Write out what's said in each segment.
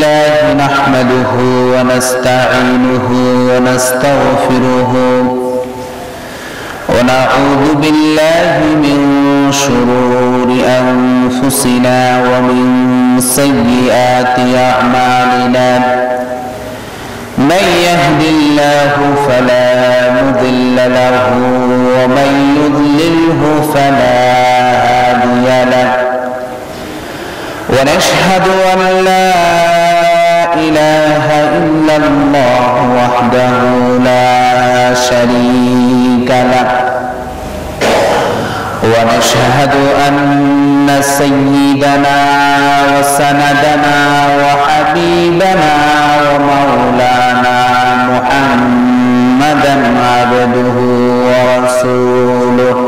لله نحمده ونستعينه ونستغفره ونعوذ بالله من شرور أنفسنا ومن سيئات أعمالنا من يهد الله فلا مضل له ومن يضلله فلا هادي له ونشهد أن لا إله إلا الله وحده لا شريك له ونشهد أن سيدنا وسندنا وحبيبنا ومولانا محمدا عبده ورسوله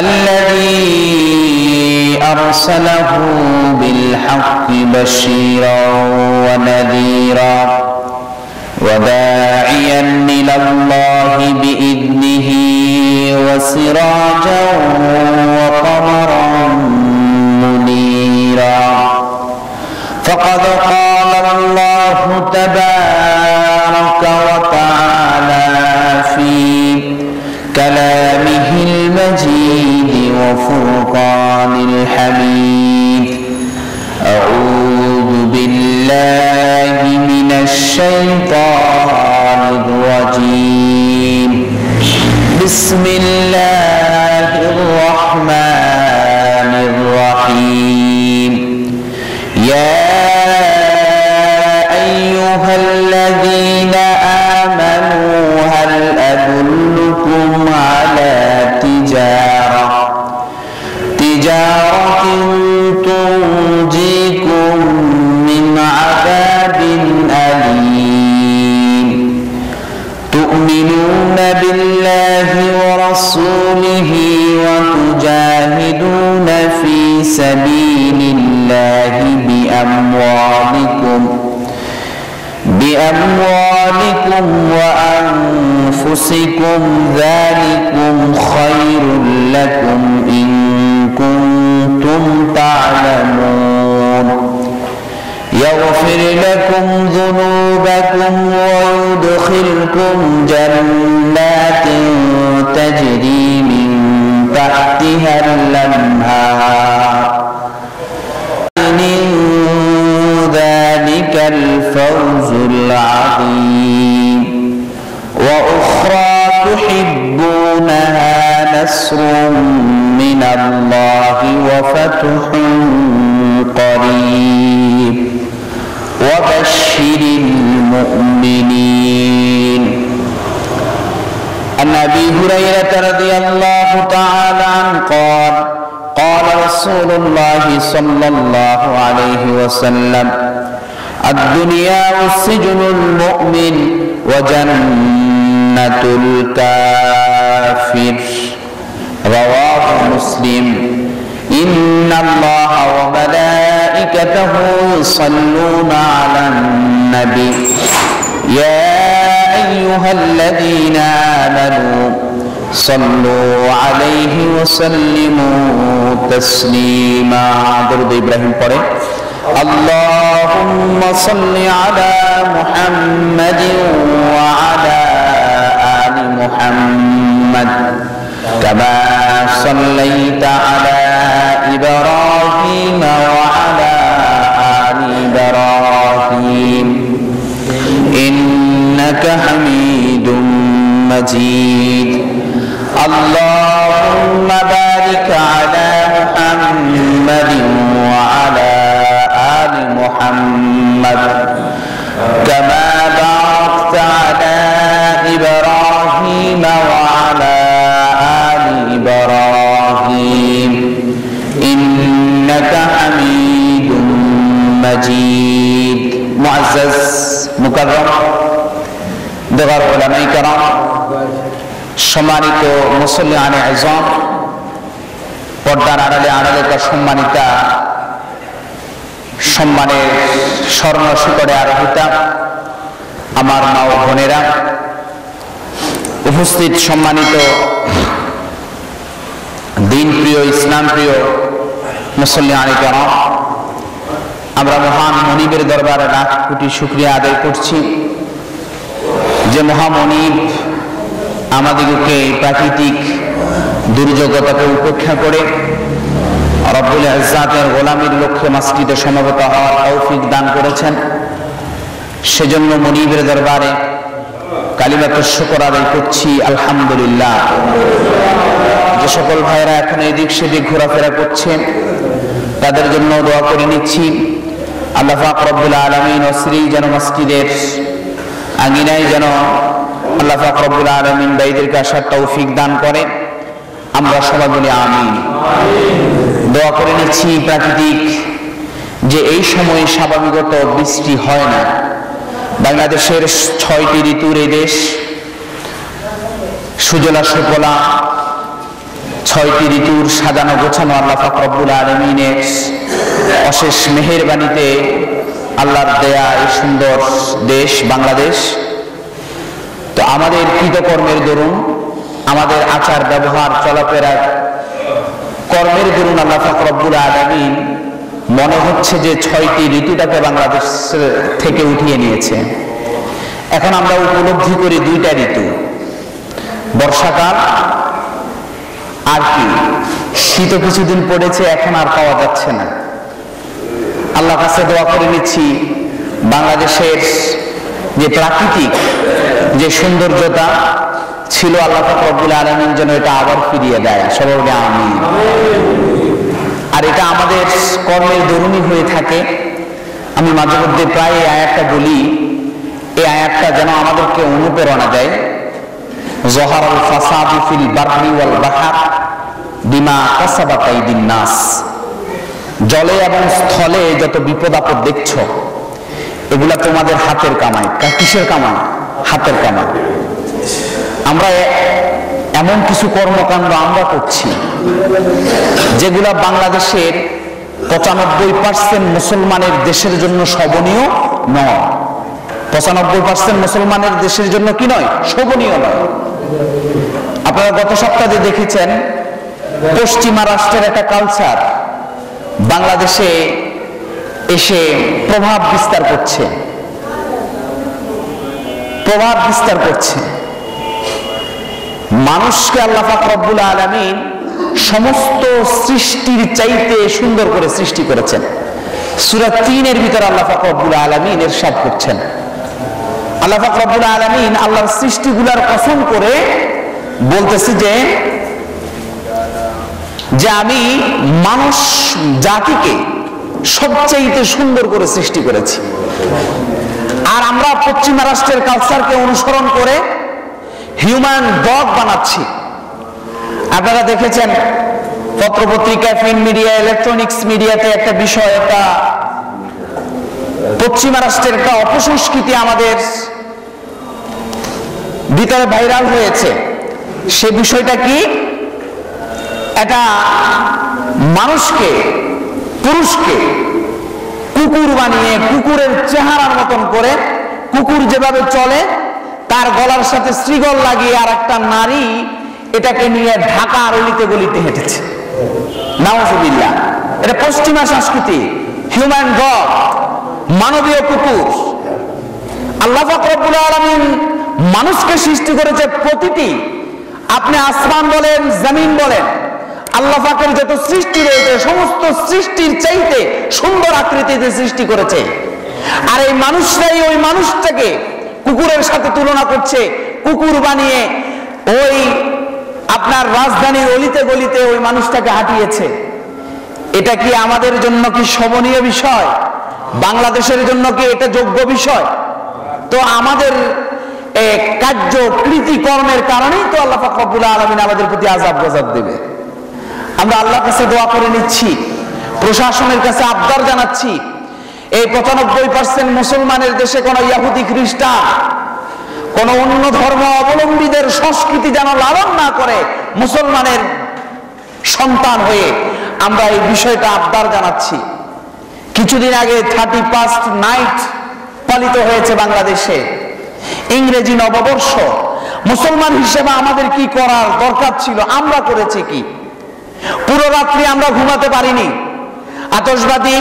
الذي أرسله بالحق بشيرا ونذيرا وداعيا إلى الله بإذنه وسراجا وقمرا منيرا فقد قال الله تبارك وتعالى في كلامه المجيد وفرقان الحميد أعوذ بالله من الشيطان الرجيم بسم الله الرحمن الرحيم يا أيها الذين آمنوا هل أدلكم على تجارة تنجيكم من عذاب أليم تؤمنون بالله ورسوله وتجاهدون في سبيل الله بأموالكم وأنفسكم ذلكم خير لكم إن كنتم تعلمون يغفر لكم ذنوبكم ويدخلكم جنات تجري من تحتها الأنهار ذلك الفوز العظيم وأخرى تحبونها نصر من الله وفتح قريب وبشر المؤمنين عن أبي هريرة رضي الله تعالى عنه قال قال رسول الله صلى الله عليه وسلم الدنيا سجن المؤمن وجنة الكافر رواه مسلم إن الله وملائكته يصلون على النبي يا أيها الذين آمنوا صلوا عليه وسلموا تسليما درود إبراهيم পড়ে اللهم صل على محمد وعلى آل محمد كما صليت على إبراهيم وعلى آل إبراهيم إنك حميد مجيد اللهم بارك على محمد وعلى آل محمد كما باركت على إبراهيم وعلى آل إبراهيم إنك حميد مجيد معزز مكرم دغر علماء کرام সম্মানিত মুসল্লিয়ান আযম পর্দার আড়ালে সম্মানিতা সম্মানের স্বর্ণ শিখরে আরোহিতা আমার মা ও বোনেরা উপস্থিত সম্মানিত দিন প্রিয় ইসলাম প্রিয় মুসল্লিয়ান کرام আমরা মহান মনিবের দরবারে লাখ কোটি শুকরিয়া আদায় করছি যে মহামনিব আমাদেরকে প্রাকৃতিক দুর্যোগতাকে উপেক্ষা করে রব্বুল ইজ্জাতের গোলামীর লক্ষ্যে মসজিদে সমবেত হওয়ার তৌফিক দান করেছেন। সেজন্য মনিবের দরবারে কালিমাতুশ শুকর আদায় করছি, আলহামদুলিল্লাহ। যে সকল ভাইরা এখন এদিক সেদিক ঘোরাফেরা করছেন তাদের জন্য দোয়া করে নিচ্ছি, আল্লাহ পাক রব্বুল আলামিন অচিরেই যেন মসজিদের আঙিনায় যেন আল্লাহ পাক রব্বুল আলামিন ভাইদেরকে আসার তৌফিক দান করে। আমরা সবাই বলি আমিন। দোয়া করে নিচ্ছি প্রাকৃতিক যে এই সময়ে স্বাভাবিকত বৃষ্টি হয় না, বাংলাদেশের ৬টি ঋতুর এই দেশ, সুজলা সুফলা ৬টি ঋতুর সাজানো গোছানো আল্লাহ পাক রব্বুল আলামিনের অশেষ মেহেরবানিতে আল্লাহর দেয়া এই সুন্দর দেশ বাংলাদেশ। তো আমাদের কৃতকর্মের দরুন, আমাদের আচার ব্যবহার চলাফেরা কর্মের দরুন আল্লাহ পাক রব্বুল আলামিন মনে হচ্ছে যে ৬টি ঋতুটাকে বাংলাদেশ থেকে উঠিয়ে নিয়েছে। এখন আমরা উপলব্ধি করি ২টা ঋতু, বর্ষাকাল আর কি শীতও কিছুদিন পড়েছে, এখন আর পাওয়া যাচ্ছে না। আল্লাহর কাছে দোয়া করে নিচ্ছি বাংলাদেশের যে প্রাকৃতিক যে সৌন্দর্যতা ছিল আল্লাহ পাক রব্বুল আলামিন যেন এটা আবার ফিরিয়ে দেয়, সবাই বলে আমিন। আর এটা আমাদের কর্মের দরুনই হয়ে থাকে। আমি মাঝে মধ্যে প্রায় এই আয়াতটা বলি, এই আয়াতটা যেন আমাদেরকে অনুপ্রেরণা দেয়। যহারাল ফাসাদু ফিল বাররি ওয়াল বাহর বিমা কাসাবাত আইদিন নাস। জলে এবং স্থলে যত বিপদ আপদ দেখছো এগুলা তোমাদের হাতের কামাই। কিসের কামাই? হাতের কামাই। আমরা এমন কিছু কর্মকাণ্ড আমরা করছি যেগুলা বাংলাদেশের ৯৫% মুসলমানের দেশের জন্য শোভনীয় নয়। ৯৫% মুসলমানের দেশের জন্য কি নয়? শোভনীয় নয়। আপনারা গত সপ্তাহে দেখেছেন পশ্চিমা রাষ্ট্রের একটা কালচার বাংলাদেশে এসে প্রভাব বিস্তার করছে, প্রভাব বিস্তার করছে। মানুষকে আল্লাহ পাক রব্বুল আলামিন সমস্ত সৃষ্টির চাইতে সুন্দর করে সৃষ্টি করেছেন। সূরা ৩-এর ভিতরে আল্লাহ পাক রব্বুল আলামিন ইরশাদ করছেন, আল্লাহ পাক রব্বুল আলামিন আল্লাহর সৃষ্টিগুলার কসম করে বলতেছে যে আমি মানুষ জাতিকে সবচাইতে সুন্দর করে সৃষ্টি করেছি। আর আমরা পশ্চিমা রাষ্ট্রের কালচারকে অনুসরণ করে হিউম্যান ডগ বানাচ্ছি। আপনারা দেখেছেন পত্রপত্রিকা, প্রিন্ট মিডিয়া, ইলেকট্রনিক্স মিডিয়াতে একটা বিষয়, একটা পশ্চিমা রাষ্ট্রের একটা অপসংস্কৃতি আমাদের ভিতরে ভাইরাল হয়েছে। সে বিষয়টা কি? এটা মানুষকে, পুরুষকে কুকুর বানিয়ে কুকুরের চেহারার মতন করে, কুকুর যেভাবে চলে তার গলার সাথে শ্রীগল লাগিয়ে আর একটা নারী এটাকে নিয়ে ঢাকার অলিতে গলিতে হেঁটেছে। নাউজুবিল্লাহ। এটা পশ্চিমা সংস্কৃতি, হিউম্যান ডগ, মানবীয় কুকুর। আল্লাহ পাক রব্বুল আলামিন মানুষকে সৃষ্টি করেছে প্রতিটি, আপনি আসমান বলেন, জমিন বলেন, আল্লাহ পাকের যত সৃষ্টি রয়েছে সমস্ত সৃষ্টির চাইতে সুন্দর আকৃতিতে সৃষ্টি করেছে। আর এই মানুষরাই ওই মানুষটাকে কুকুরের সাথে তুলনা করছে, কুকুর বানিয়ে ওই আপনার রাজধানীর অলিতে গলিতে ওই মানুষটাকে হাঁটিয়েছে। এটা কি আমাদের জন্য কি শোভনীয় বিষয়? বাংলাদেশের জন্য কি এটা যোগ্য বিষয়? তো আমাদের কার্য কৃতি কর্মের কারণেই তো আল্লাহ পাক রব্বুল আলামিন আমাদের প্রতি আযাব গজব দেবে। আমরা আল্লাহর কাছে দোয়া করে নিচ্ছি, প্রশাসনের কাছে আবদার জানাচ্ছি, এই ৯৫% মুসলমানের দেশে কোন ইহুদি, খ্রিস্টান, কোন অন্য ধর্ম অবলম্বীদের সংস্কৃতি যেন লালন না করে মুসলমানের সন্তান হয়ে আমরা এই বিষয়টা আবদার জানাচ্ছি। কিছুদিন আগে 31st নাইট পালিত হয়েছে বাংলাদেশে, ইংরেজি নববর্ষ। মুসলমান হিসেবে আমাদের কি করার দরকার ছিল? আমরা করেছি কি? পুরো রাত্রি আমরা ঘুমাতে পারিনি। আতশবাজি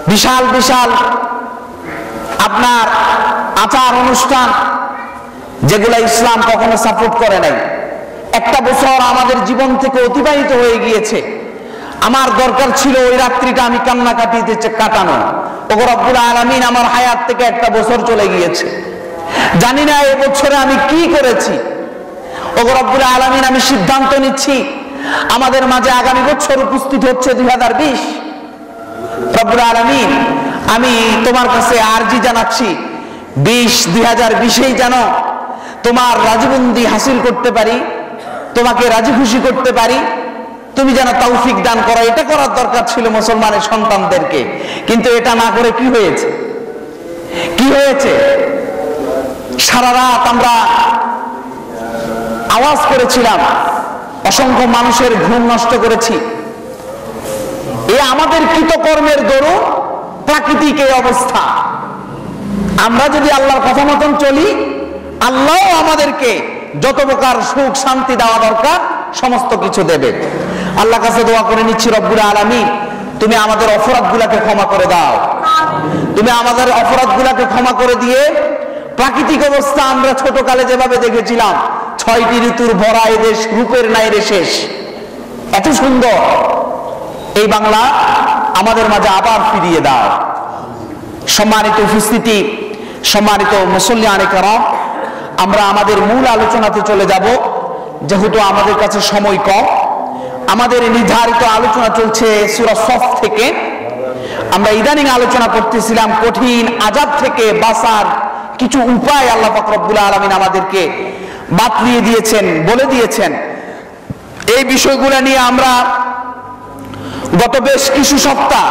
বিশাল বিশাল আপনার আচার অনুষ্ঠান যেগুলো ইসলাম কখনো সাপোর্ট করে নাই। একটা বছর আমাদের জীবন থেকে অতিবাহিত হয়ে গিয়েছে, আমার দরকার ছিল ওই রাত্রিটা আমি কান্নাকাটিতে কাটানো। ওগো রব্বুল আলামিন, আমার হায়াত থেকে একটা বছর চলে গিয়েছে, জানি না এই বছরে আমি কি করেছি। ওগো রব্বুল আলামিন, আমি সিদ্ধান্ত নিচ্ছি আমাদের মাঝে আগামী বছর উপস্থিত হচ্ছে 2020। রব্বুল আলামিন, আমি তোমার কাছে আরজি জানাচ্ছি 2020-এই যেন তোমার রাজবন্দি হাসিল করতে পারি, তোমাকে রাজি খুশি করতে পারি, তুমি যেন তৌফিক দান করো। এটা করার দরকার ছিল মুসলমানের সন্তানদেরকে, কিন্তু এটা না করে কি হয়েছে? কি হয়েছে? সারা রাত আমরা আওয়াজ করেছিলাম, অসংখ্য মানুষের ঘুম নষ্ট করেছি। এ আমাদের কৃতকর্মের দরুন প্রাকৃতিক এই অবস্থা। আমরা যদি আল্লাহর কথা মতন চলি, আল্লাহ আমাদেরকে যত প্রকার সুখ শান্তি দেওয়া দরকার সমস্ত কিছু দেবে। আল্লাহর কাছে দোয়া করে নিচ্ছি, রব্বুল আলামিন, তুমি আমাদের অপরাধগুলোকে ক্ষমা করে দাও। তুমি আমাদের অপরাধগুলোকে ক্ষমা করে দিয়ে প্রাকৃতিক অবস্থা আমরা ছোটকালে যেভাবে দেখেছিলাম, 6টি ঋতুর ভরা এই দেশ, রূপের নাই রে শেষ, এত সুন্দর এই বাংলা আমাদের মাঝে আবার ফিরিয়ে দাও। সম্মানিত উপস্থিতি, সম্মানিত মুসল্লিয়ানে কেরাম, আমরা আমাদের মূল আলোচনাতে চলে যাব, যেহেতু আমাদের কাছে সময় কম। আমাদের নির্ধারিত আলোচনা চলছে সূরা সফ থেকে। আমরা ইদানিং আলোচনা করতেছিলাম কঠিন আযাব থেকে বাঁচার কিছু উপায় আল্লাহ পাক রব্বুল আলামিন আমাদেরকে বাতলিয়ে দিয়েছেন, বলে দিয়েছেন। এই বিষয়গুলো নিয়ে আমরা গত বেশ কিছু সপ্তাহ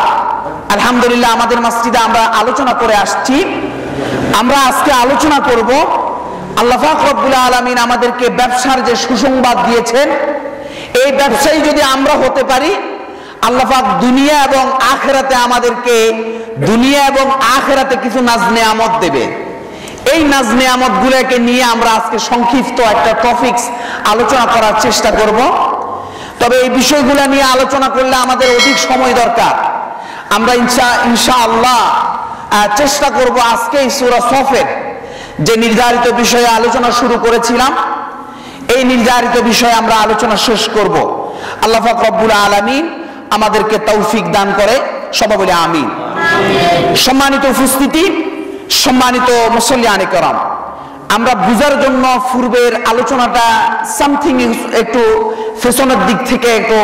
আলহামদুলিল্লাহ আমাদের মসজিদে আমরা আলোচনা করে আসছি। আমরা আজকে আলোচনা করব আল্লাহ পাক রব্বুল আলামিন আমাদেরকে ব্যবসার যে সুসংবাদ দিয়েছেন, এই ব্যবসায়ী যদি আমরা হতে পারি, আল্লাহ পাক দুনিয়া এবং আখিরাতে আমাদেরকে দুনিয়া এবং আখিরাতে কিছু নাজ নেয়ামত দেবে। এই নাজ নেয়ামত গুলোকে নিয়ে আমরা আজকে সংক্ষিপ্ত একটা টপিকস আলোচনা করার চেষ্টা করব। তবে এই বিষয়গুলো নিয়ে আলোচনা করলে আমাদের অধিক সময় দরকার। আমরা ইনশাআল্লাহ চেষ্টা করব আজকে এই সূরা সফের যে নির্ধারিত বিষয়ে আলোচনা শুরু করেছিলাম, এই নির্ধারিত বিষয়ে আমরা আলোচনা শেষ করব। আল্লাহ পাক রব্বুল আলামিন আমাদেরকে তৌফিক দান করে, সবাই বলে আমিন। সম্মানিত উপস্থিতি, সম্মানিত মুসল্লিয়ানে কেরাম, আমরা বুঝার জন্য পূর্বের আলোচনাটা সামথিং একটু ফ্যাশনের দিক থেকে একটু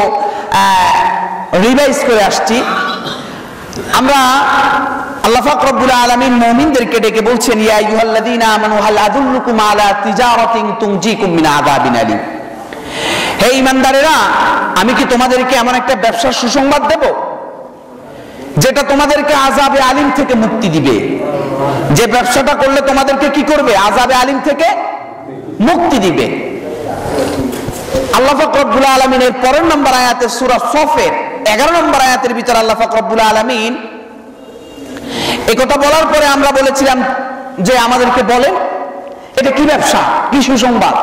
রিভাইজ করে আসছি। আমরা আল্লাহ পাক রব্বুল আলামিন মুমিনদেরকে ডেকে বলছেন, ইয়া আইয়ুহাল্লাযীনা আমানু হাল আদুল্লুকুম আলা তিজারাতিন তুনজিকুম মিন আযাবিন আলীম। হে ঈমানদারেরা, আমি কি তোমাদেরকে এমন একটা ব্যবসার সুসংবাদ দেব যেটা তোমাদেরকে আযাবে আলীম থেকে মুক্তি দিবে? যে ব্যবসাটা করলে তোমাদেরকে কি করবে? আযাবে আলীম থেকে মুক্তি দিবে। আল্লাহ পাক রব্বুল আলামিনের পরের নম্বর আয়াতে সূরা সফের 11 নম্বর আয়াতের ভিতর আল্লাহ পাক রব্বুল আলামিন এই কথা বলার পরে আমরা বলেছিলাম যে আমাদেরকে বলেন এটা কি ব্যবসা, কি সুসংবাদ?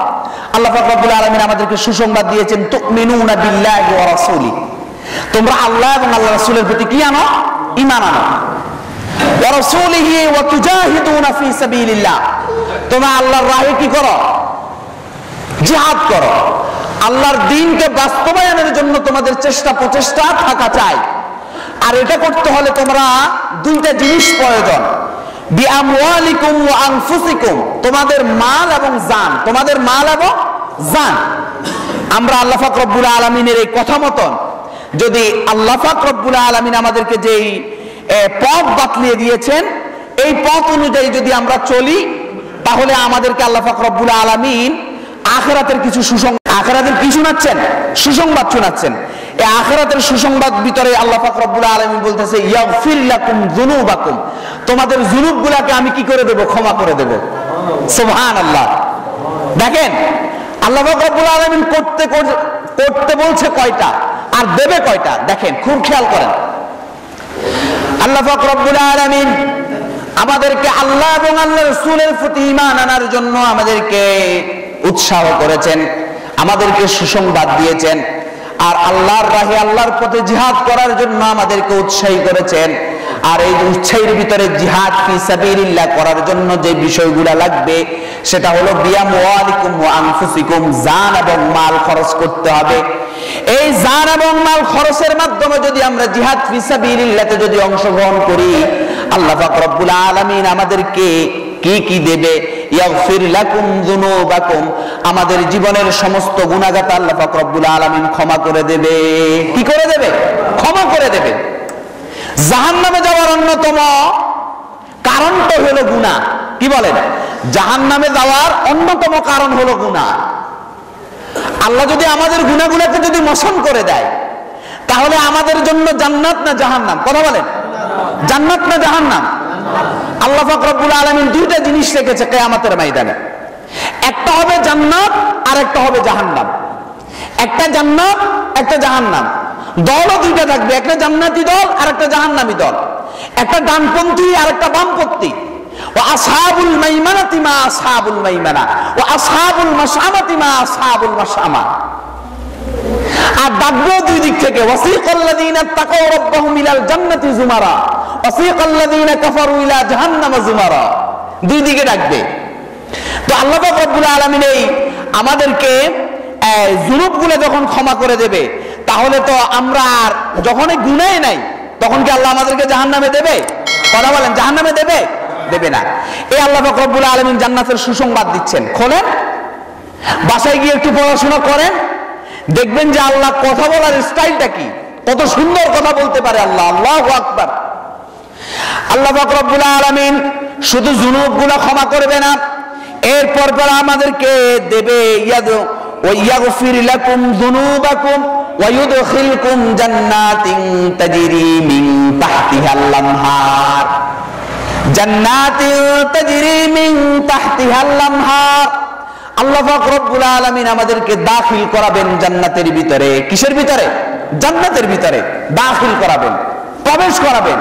আল্লাহ পাক রব্বুল আলামিন আমাদেরকে সুসংবাদ দিয়েছেন, তুমিনুনা বিল্লাহি ওয়া রাসূলি, তোমরা আল্লাহ এবং আল্লাহর রাসূলের প্রতি কি আনো? ঈমান আনো। ওয়া রাসূলিহি ওয়া তুজাহিদুনা ফি সাবিলিল্লাহ, তোমরা আল্লাহর রাহে কি করো? জিহাদ করো। আল্লাহর দ্বীনকে বাস্তবায়নের জন্য তোমাদের চেষ্টা প্রচেষ্টা থাকা চাই। আর এটা করতে হলে তোমরা দুইটা জিনিস প্রয়োজন, বিআমওয়ালিকুম ওয়া আনফুসিকুম, তোমাদের মাল এবং জান, তোমাদের মাল এবং জান। আমরা আল্লাহ পাক রব্বুল আলামিনের এই কথা মতন যদি আল্লাহ পাক রব্বুল আলামিন আমাদেরকে যেই পথ বাতলিয়ে দিয়েছেন, এই পথ অনুযায়ী যদি আমরা চলি, তাহলে আমাদেরকে আল্লাহ পাক রব্বুল আলামিন আখিরাতের কিছু আখিরাতের কি শোনাচ্ছেন? সুসংবাদ শোনাচ্ছেন। এই আখিরাতের সুসংবাদ ভিতরে আল্লাহ পাক রব্বুল আলামিন বলতেছে, ইয়াগফির লাকুম যুনুবাকুম, তোমাদের যুনুবগুলোকে আমি কি করে দেব? ক্ষমা করে দেব। সুবহানাল্লাহ। দেখেন আল্লাহ পাক রব্বুল আলামিন করতে বলছে কয়টা আর দেবে কয়টা, দেখেন খুব খেয়াল করেন। আল্লাহ পাক রব্বুল আলামিন আমাদেরকে আল্লাহ এবং আল্লাহর রাসূলের প্রতি ঈমান আনার জন্য আমাদেরকে উৎসাহ করেছেন, আমাদেরকে সুসংবাদ দিয়েছেন। আর আল্লাহর রাহে আল্লাহর পথে জিহাদ করার জন্য আমাদেরকে উৎসাহী করেছেন। আর এই উৎসাহের ভিতরে জিহাদ ফি সাবিলিল্লাহ করার জন্য যে বিষয়গুলো লাগবে সেটা হলো বিআমওয়ালিকুম ওয়া আনফুসিকুম, জান এবং মাল খরচ করতে হবে। এই জান এবং মাল খরচের মাধ্যমে যদি আমরা জিহাদ ফি সাবিলিল্লাহতে যদি অংশগ্রহণ করি, আল্লাহ পাক রব্বুল আলামিন আমাদেরকে কি কি দেবে? ইয়াগফির লাকুম যুনুবাকুম, আমাদের জীবনের সমস্ত গুনাহগাত আল্লাহ পাক রব্বুল আলামিন ক্ষমা করে দেবে। কি করে দেবে? ক্ষমা করে দেবে। জাহান্নামে যাওয়ার অন্যতম কারণটা হলো গুনাহ। কি বলেন? জাহান্নামে যাওয়ার অন্যতম কারণ হলো গুনাহ। আল্লাহ যদি আমাদের গুনাহগুলোকে যদি মোচন করে দেয়, তাহলে আমাদের জন্য জান্নাত না জাহান্নাম? কথা বলেন, জান্নাত না জাহান্নাম? আল্লাহ পাক রব্বুল আলামিন দুইটা জিনিস রেখেছে কিয়ামতের ময়দানে, একটা হবে জান্নাত আর একটা হবে জাহান্নাম। একটা জান্নাত একটা জাহান্নাম, দলও দুইটা থাকবে, একটা জান্নাতি দল আর একটা জাহান্নামী দল, একটা ডানপন্থী আর একটা বামপন্থী। ওয়া আসহাবুল মাইমানাতি মা আসহাবুল মাইমানা ওয়া আসহাবুল মাশআমাতি মা আসহাবুল মাশআমা। আর ডাকবে দুই দিক থেকে, ওয়াসিকাল্লাযীনা তাকাউ রাব্বাহুম ইলাল জান্নাতি যুমারা ওয়াসিকাল্লাযীনা কাফারু ইলা জাহান্নামা যুমারা, দুই দিকে ডাকবে। তো আল্লাহ পাক রব্বুল আলামিন এই আমাদেরকে যুনুবগুলো যখন ক্ষমা করে দেবে, তাহলে তো আমরা আর যখনই গুনাহ নাই তখন কি আল্লাহ আমাদেরকে জাহান্নামে দেবে? কথা বলেন, জাহান্নামে দেবে? দেবে না। এই আল্লাহ পাক রব্বুল আলামিন জান্নাতের সুসংবাদ দিচ্ছেন। খোলেন, বাসায় গিয়ে একটু পড়াশোনা করেন, দেখবেন যে আল্লাহ কথা বলার স্টাইলটা কি, কত সুন্দর কথা বলতে পারে আল্লাহ। আল্লাহু আকবার। আল্লাহ পাক রব্বুল আলামিন শুধু যুনুবগুলো ক্ষমা করবে না, এরপর আমাদেরকে দেবে ইয়াগফির লাকুম যুনুবাকুম ওয়া ইউদখিলকুম জান্নাতিন তাজরি মিন তাহতিহাল আনহার, জান্নাতিন তাজরি মিন তাহতিহাল আনহার। আল্লাহ পাক রব্বুল আলামিন আমাদেরকে দাখিল করাবেন জান্নাতের ভিতরে। কিসের ভিতরে? জান্নাতের ভিতরে দাখিল করাবেন, প্রবেশ করাবেন।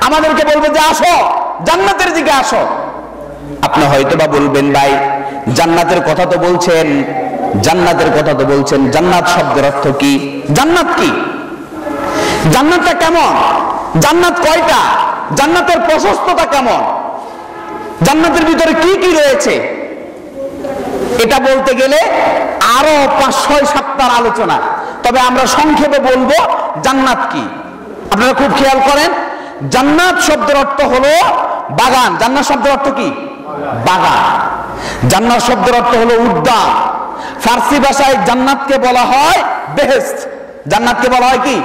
আমাদেরকে বলবে যে আসো, জান্নাতের দিকে আসো। আপনি হয়তো বা বলবেন, ভাই জান্নাতের কথা তো বলছেন, জান্নাতের কথা তো বলছেন, জান্নাত শব্দের অর্থ কি? জান্নাত কি? জান্নাতটা কেমন? জান্নাত কয়টা? জান্নাতের প্রশস্ততা কেমন? জান্নাতের ভিতরে কি কি রয়েছে? এটা বলতে গেলে আরো 5-6-7টার আলোচনা, তবে আমরা সংক্ষেপে বলবো জান্নাত কি। আপনারা খুব খেয়াল করেন, জান্নাত শব্দের অর্থ হলো বাগান। জান্নাত শব্দের অর্থ কি? বাগান। জান্নাত শব্দের অর্থ হলো উদ্যান। ফার্সি ভাষায় জান্নাতকে বলা হয় বেহেশত। জান্নাতকে বলা হয় কি?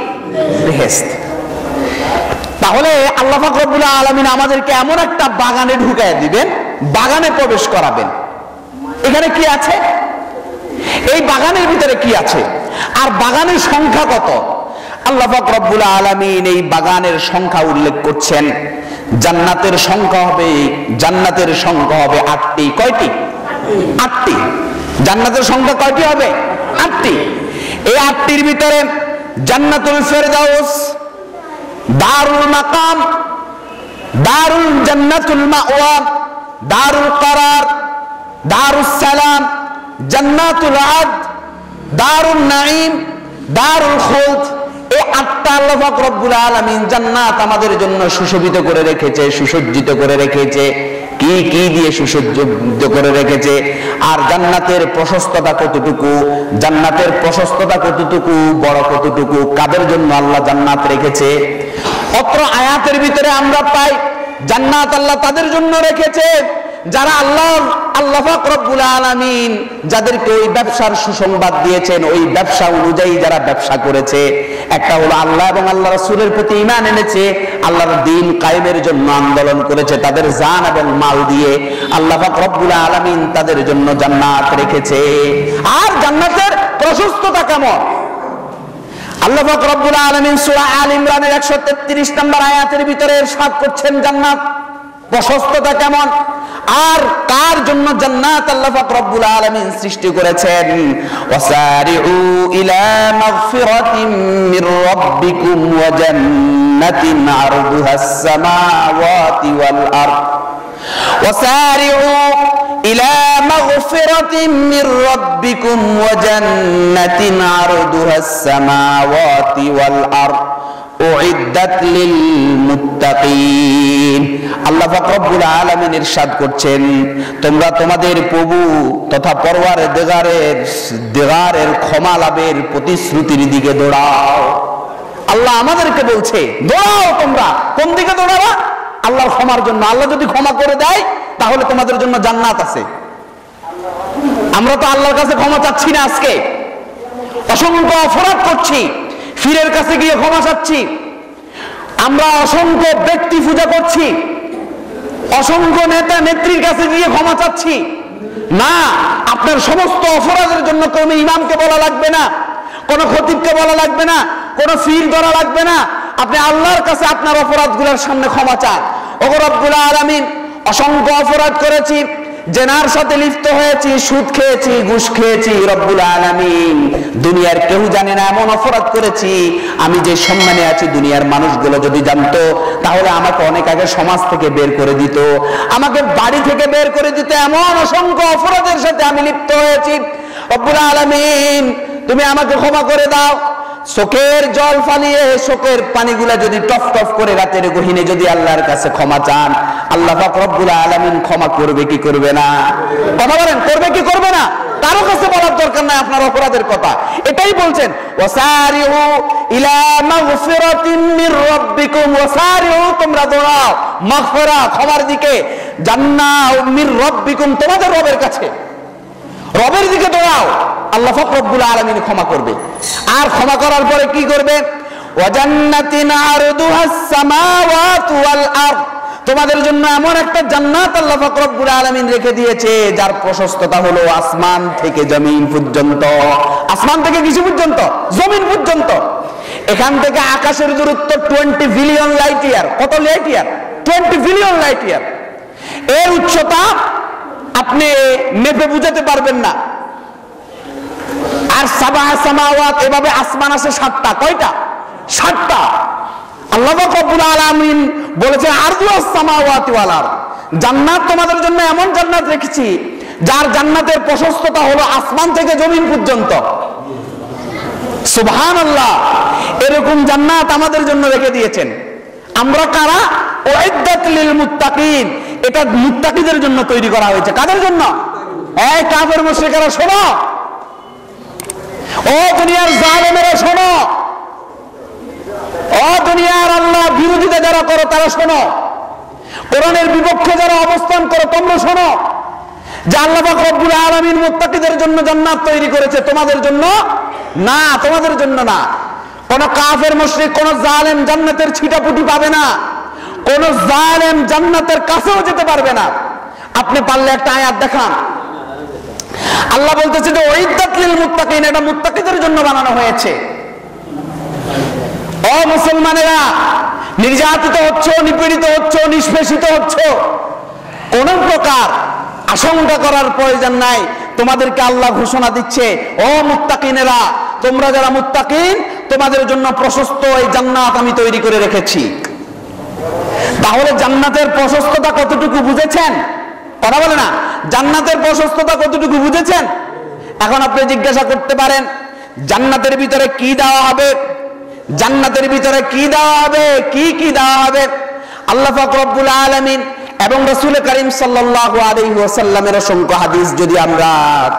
বেহেশত। তাহলে আল্লাহ পাক রব্বুল আলামিন আমাদেরকে এমন একটা বাগানে ঢুকায় দিবেন, বাগানে প্রবেশ করাবেন। এখানে কি আছে? এই বাগানের ভিতরে কি আছে? আর বাগানের সংখ্যা কত? আল্লাহ পাক রব্বুল আলামিন এই বাগানের সংখ্যা উল্লেখ করছেন। জান্নাতের সংখ্যা হবে 8টি। কয়টি? 8টি। জান্নাতের সংখ্যা কয়টি হবে? 8টি। এই 8টির ভিতরে জান্নাতুল ফেরদাউস, দারুল মাকাম, দারুল জান্নাতুল মাওয়া, দারুল করার, দারুস সালাম, জান্নাতুল আদ, দারুন নাঈম, দারুল খুলদ। এই 8টা আল্লাহ পাক রব্বুল আলামিন জান্নাত আমাদের জন্য সুশোভিত করে রেখেছে, সুসজ্জিত করে রেখেছে। কি কি দিয়ে সুসজ্জিত করে রেখেছে? আর জান্নাতের প্রশস্ততা কতটুকু, জান্নাতের প্রশস্ততা কতটুকু, বড় কতটুকু, কাদের জন্য আল্লাহ জান্নাত রেখেছে? অত্র আয়াতের ভিতরে আমরা পাই জান্নাত আল্লাহ তাদের জন্য রেখেছে যারা আল্লাহ পাক রব্বুল আলামিন যাদেরকে ওই ব্যবসার সুসংবাদ দিয়েছেন, ওই ব্যবসা অনুযায়ী যারা ব্যবসা করেছে। একটা হলো আল্লাহ এবং আল্লাহ রাসূলের প্রতি ঈমান এনেছে, আল্লাহর দ্বীন কায়েমের জন্য আন্দোলন করেছে, তাদের জান এবং মাল দিয়ে আল্লাহ পাক রব্বুল আলামিন তাদের জন্য জান্নাত রেখেছে। আর জান্নাতের প্রশস্ততা কেমন? আল্লাহ পাক রব্বুল আলামিন সূরা আল ইমরানের 133 নম্বর আয়াতের ভিতরে ইরশাদ করছেন জান্নাত প্রশস্ততা কেমন আর কার জন্য জান্নাত আল্লাহ পাক রব্বুল আলামিন সৃষ্টি করেছেন। ওয়াসারিউ ইলা মাগফিরাতিন মির রাব্বিকুম ওয়া জান্নাতিন আরদুহাস সামাওয়াতি ওয়াল আরদ। ওয়াসারিউ ইলা মাগফিরাতিন মির রাব্বিকুম ওয়া জান্নাতিন আরদুহাস সামাওয়াতি ওয়াল আরদ উইদ্দাত লিল মুত্তাকিন। আল্লাহ পাক রব্বুল আলামিন ইরশাদ করছেন, তোমরা তোমাদের প্রভু তথা পরওয়ারদিগারের ক্ষমা লাভের প্রতিশ্রুতির দিকে দৌড়াও। আল্লাহ আমাদেরকে বলছে দৌড়াও। তোমরা কোন দিকে দৌড়াবা? আল্লাহর ক্ষমার জন্য। আল্লাহ যদি ক্ষমা করে দেয় তাহলে তোমাদের জন্য জান্নাত আছে। আমরা তো আল্লাহর কাছে ক্ষমা চাচ্ছি না। আজকে অসংখ্য অপরাধ করছি, পীরের কাছে গিয়ে ক্ষমা চাচ্ছি। আমরা অসংখ্য ব্যক্তি পূজা করছি, অসংখ্য নেতা নেত্রীর কাছে গিয়ে ক্ষমা চাচ্ছি। না, আপনার সমস্ত অপরাধের জন্য কোনো ইমামকে বলা লাগবে না, কোনো খতিবকে বলা লাগবে না, কোনো পীর ধরা লাগবে না। আপনি আল্লাহর কাছে আপনার অপরাধগুলোর সামনে ক্ষমা চান। ওগো রব্বুল আলামিন, অসংখ্য অপরাধ করেছি, জেনার সাথে লিপ্ত হয়েছি, সুদ খেয়েছি, ঘুষ খেয়েছি। রব্বুল আলামিন, দুনিয়ার কেউ জানে না এমন অপরাধ করেছি। আমি যে সম্মানে আছি দুনিয়ার মানুষগুলো যদি জানতো তাহলে আমাকে অনেক আগে সমাজ থেকে বের করে দিত, আমাকে বাড়ি থেকে বের করে দিত। এমন অসংখ্য অপরাধের সাথে আমি লিপ্ত হয়েছি। রব্বুল আলামিন, তুমি আমাকে ক্ষমা করে দাও। চোখের জল ফালিয়ে চোখের পানিগুলা যদি টপ টপ করে রাতের গহীনে যদি আল্লাহর কাছে ক্ষমা চান, আল্লাহ পাক রব্বুল আলামিন ক্ষমা করবে কি করবে না? কথা বলেন, করবে কি করবে না? কারো কাছে বলার দরকার নাই আপনার অপরাধের কথা। এটাই বলছেন, ওয়াসারিউ ইলা মাগফিরাতিন মির রাব্বিকুম। ওয়াসারিউ, তোমরা দৌড়াও মাগফিরা, ক্ষমার দিকে, জান্নাহ মির রাব্বিকুম, তোমাদের রবের কাছে, রবের দিকে দৌড়াও। আল্লাহ পাক রব্বুল আলামিন ক্ষমা করবে। আর ক্ষমা করার পরে কি করবে? ওয়া জান্নাতিন আরদুহাস সামাওয়াতু ওয়াল আরদ, তোমাদের জন্য এমন একটা জান্নাত আল্লাহ পাক রব্বুল আলামিন রেখে দিয়েছে যার প্রশস্ততা হলো আসমান থেকে জমিন পর্যন্ত। আসমান থেকে কিসে পর্যন্ত? জমিন পর্যন্ত। এখান থেকে আকাশের দূরত্ব 20 বিলিয়ন লাইট ইয়ার। কত light year? 20 billion light year. এর উচ্চতা আপনি মেপে বুঝাতে পারবেন না। আর সাবা সামাওয়াত, এভাবে আসমান আছে 7টা। কয়টা? 7টা। আল্লাহ পাক রব্বুল আলামিন বলেছে আরদুস সামাওয়াতি ওয়াল আরদ, জান্নাত তোমাদের জন্য এমন জান্নাত রেখেছি যার জান্নাতের প্রশস্ততা হলো আসমান থেকে জমিন পর্যন্ত। সুবহানাল্লাহ, এরকম জান্নাত আমাদের জন্য রেখে দিয়েছেন। আমরা কারা? উইদ্দাত লিল মুত্তাকিন, এটা মুত্তাকিদের জন্য তৈরি করা হয়েছে। কাদের জন্য? এই কাফের মুশরিকরা শোনো, ও দুনিয়ার জালেমেরা শোনো, ও দুনিয়ার আল্লাহ বিরোধিতা যারা করো তারা শোনো, কোরআনের বিপক্ষে যারা অবস্থান করো তোমরা শোনো, যে আল্লাহ পাক রব্বুল আলামিন মুত্তাকিদের জন্য জান্নাত তৈরি করেছে, তোমাদের জন্য না, তোমাদের জন্য না। কোন কাফের মুশরিক, কোন জালেম জান্নাতের ছিটাপুটি পাবে না, কোন জালেম জান্নাতের কাছেও যেতে পারবে না। আপনি পারলে একটা আয়াত দেখান। আল্লাহ বলতেছে যে উইদ্দাত লিল মুত্তাকিন, এটা মুত্তাকিদের জন্য বানানো হয়েছে। ও মুসলমানেরা, নির্যাতিত হচ্ছ, নিপীড়িত হচ্ছ, নিষ্পেষিত হচ্ছ, কোন প্রকার আশঙ্কা করার প্রয়োজন নাই। তোমাদেরকে আল্লাহ ঘোষণা দিচ্ছে, ও মুত্তাকিনেরা, তোমরা যারা মুত্তাকিন তোমাদের জন্য প্রশস্ত এই জান্নাত আমি তৈরি করে রেখেছি। তাহলে জান্নাতের প্রশস্ততা কতটুকু বুঝেছেন? কথা বলে না, জান্নাতের প্রশস্ততা কতটুকু বুঝেছেন? এখন আপনি জিজ্ঞাসা করতে পারেন, জান্নাতের ভিতরে কি দেওয়া হবে? জান্নাতের ভিতরে কি দেওয়া হবে? কি কি দেওয়া হবে? আল্লাহ পাক রব্বুল আলামিন এবং রাসূল করিম সাল্লাল্লাহু আলাইহি ওয়াসাল্লামের অসংখ্য হাদিস যদি আমরা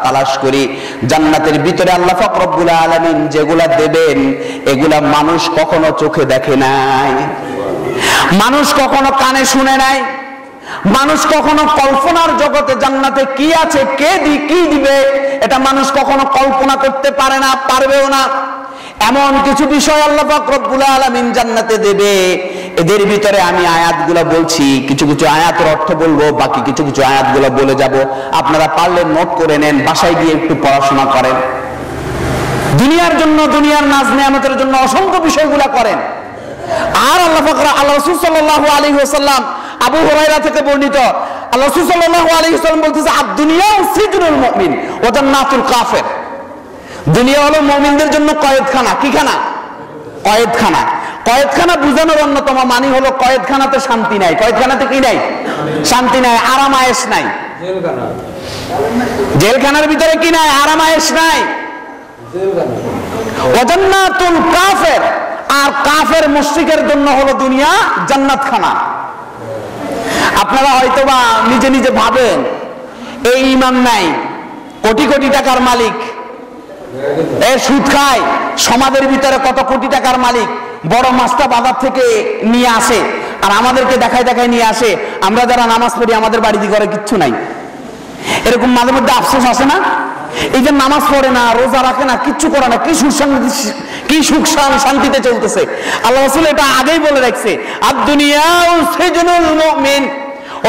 তালাশ করি, জান্নাতের ভিতরে আল্লাহ পাক রব্বুল আলামিন যেগুলা দেবেন এগুলা মানুষ কখনো চোখে দেখে নাই, মানুষ কখনো কানে শুনে নাই, মানুষ কখনো কল্পনার জগতে জান্নাতে কি আছে, কি দিবে এটা মানুষ কখনো কল্পনা করতে পারে না, পারবেও না। এমন কিছু বিষয় আল্লাহ পাক রব্বুল আলামিন জান্নাতে দেবে। এদের ভিতরে আমি আয়াতগুলো বলছি, কিছু কিছু আয়াতের অর্থ বলবো, বাকি কিছু কিছু আয়াতগুলো বলে যাব। আপনারা পারলে নোট করে নেন, বাসায় গিয়ে একটু পড়াশোনা করেন। দুনিয়ার জন্য, দুনিয়ার নাজ নেয়ামতের জন্য অসংখ্য বিষয়গুলো করেন। আর আল্লাহ পাক, আল্লাহ রাসূল সাল্লাল্লাহু আলাইহি ওয়াসাল্লাম, আবু হুরায়রা থেকে বর্ণিত, আল্লাহ রাসূল সাল্লাল্লাহু আলাইহি ওয়াসাল্লাম বলতেছে, আদ-দুনিয়া সিজনুল মুমিন ওয়া জান্নাতুল কাফির। দুনিয়া হলো মুমিনদের জন্য কয়েদখানা। কি খানা? কয়েদখানা। কয়েদখানা বুঝানোর অন্যতম মানে হলো কয়েদখানাতে শান্তি নাই। কয়েদখানাতে কি নাই? শান্তি নাই, আরাম আয়েশ নাই। জেলখানার ভিতরে কি নাই? আরাম আয়েশ নাই। ওয়া জান্নাতুল কাফির, আর কাফের মুশরিকের জন্য হলো দুনিয়া জান্নাতখানা। আপনারা হয়তোবা নিজে নিজে ভাবেন এই ঈমান নাই, কোটি কোটি টাকার মালিক, এ সুদ খায়, সমাজের ভিতরে কত কোটি টাকার মালিক, বড় মাছটা বাজার থেকে নিয়ে আসে আর আমাদেরকে দেখায় দেখায় নিয়ে আসে, আমরা যারা নামাজ পড়ি আমাদের বাড়িতে ঘরে কিচ্ছু নাই। এরকম মাঝে মধ্যে আফসোস আসে না? এই যে নামাজ পড়ে না, রোজা রাখে না, কিচ্ছু করে না, কি সুখ শান্তিতে চলতেছে। আল্লাহ রাসূল এটা আগেই বলে রাখছে, আদ-দুনিয়াউ সিজনুল মুমিন,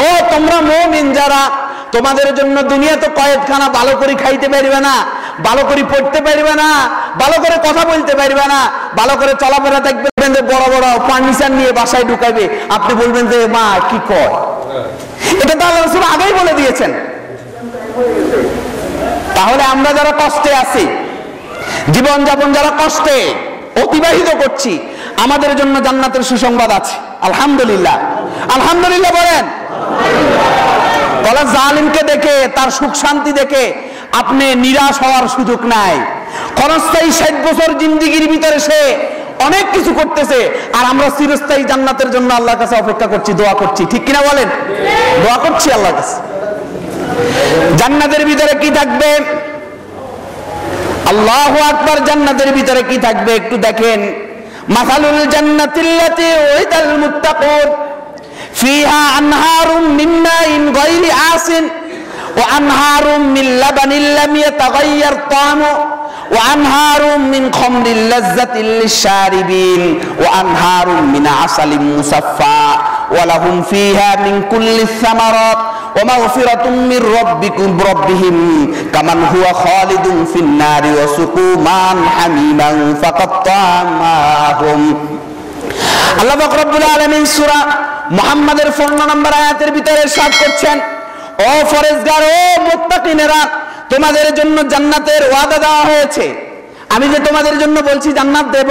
ও তোমরা মুমিন যারা, তোমাদের জন্য দুনিয়া তো কয়েদখানা, ভালো করে খাইতে পারবে না, ভালো করে পড়তে পারবে না, ভালো করে কথা বলতে পারবে না, ভালো করে চলাফেরা দেখবেন যে বড় বড় ফার্নিচার নিয়ে বাসায় ঢুকাইবে, আপনি বলবেন যে মা কি কয়। এটা তো আল্লাহ রাসূল আগেই বলে দিয়েছেন। তাহলে আমরা যারা কষ্টে আছি, জীবন যাপন যারা কষ্টে অতিবাহিত করছি, আমাদের জন্য জান্নাতের সুসংবাদ আছে। আলহামদুলিল্লাহ, আলহামদুলিল্লাহ বলেন। বলে জালিমকে দেখে, তার সুখ শান্তি দেখে আপনি নিরাশ হওয়ার সুযোগ নাই। ক্ষণস্থায়ী 60 বছর জিন্দেগির ভিতরে সে অনেক কিছু করতেছে, আর আমরা চিরস্থায়ী জান্নাতের জন্য আল্লাহর কাছে অপেক্ষা করছি, দোয়া করছি, ঠিক কিনা বলেন? দোয়া করছি আল্লাহর কাছে। জান্নাতের ভিতরে কি থাকবে? আল্লাহু আকবার। জান্নাতের ভিতরে কি থাকবে একটু দেখেন। মাসালুল জান্নাতিল্লাতী উইদাল মুত্তাকুন ফিহা আনহারুম মিন মাইন গায়রি আসিন ওয়া আনহারুম মিন লাবানিল লাম ইয়াতাগায়্যার তা'মু ওয়া আনহারুম মিন খামরিল লাযযাতিল লিশ-শারিবিন ওয়া আনহারুম মিন আসালিম মুসাফফা ওয়া লাহুম ফিহা মিন কুল্লিস সামারাত ওয়া মাগফিরাতুম মির রাব্বিহিম কামান হুয়া খালিদুন ফিন-নারি ওয়া সুকু মান হামিমান ফাকাত্তামাহুম। আল্লাহ পাক রব্বুল আলামিন সূরা মুহাম্মাদের 15 নম্বর আয়াতের ভিতরে ইরশাদ করছেন, ও ফরেজগার, ও মুত্তাকিনেরা, তোমাদের জন্য জান্নাতের ওয়াদা দেওয়া হয়েছে। আমি যে তোমাদের জন্য বলছি জান্নাত দেব,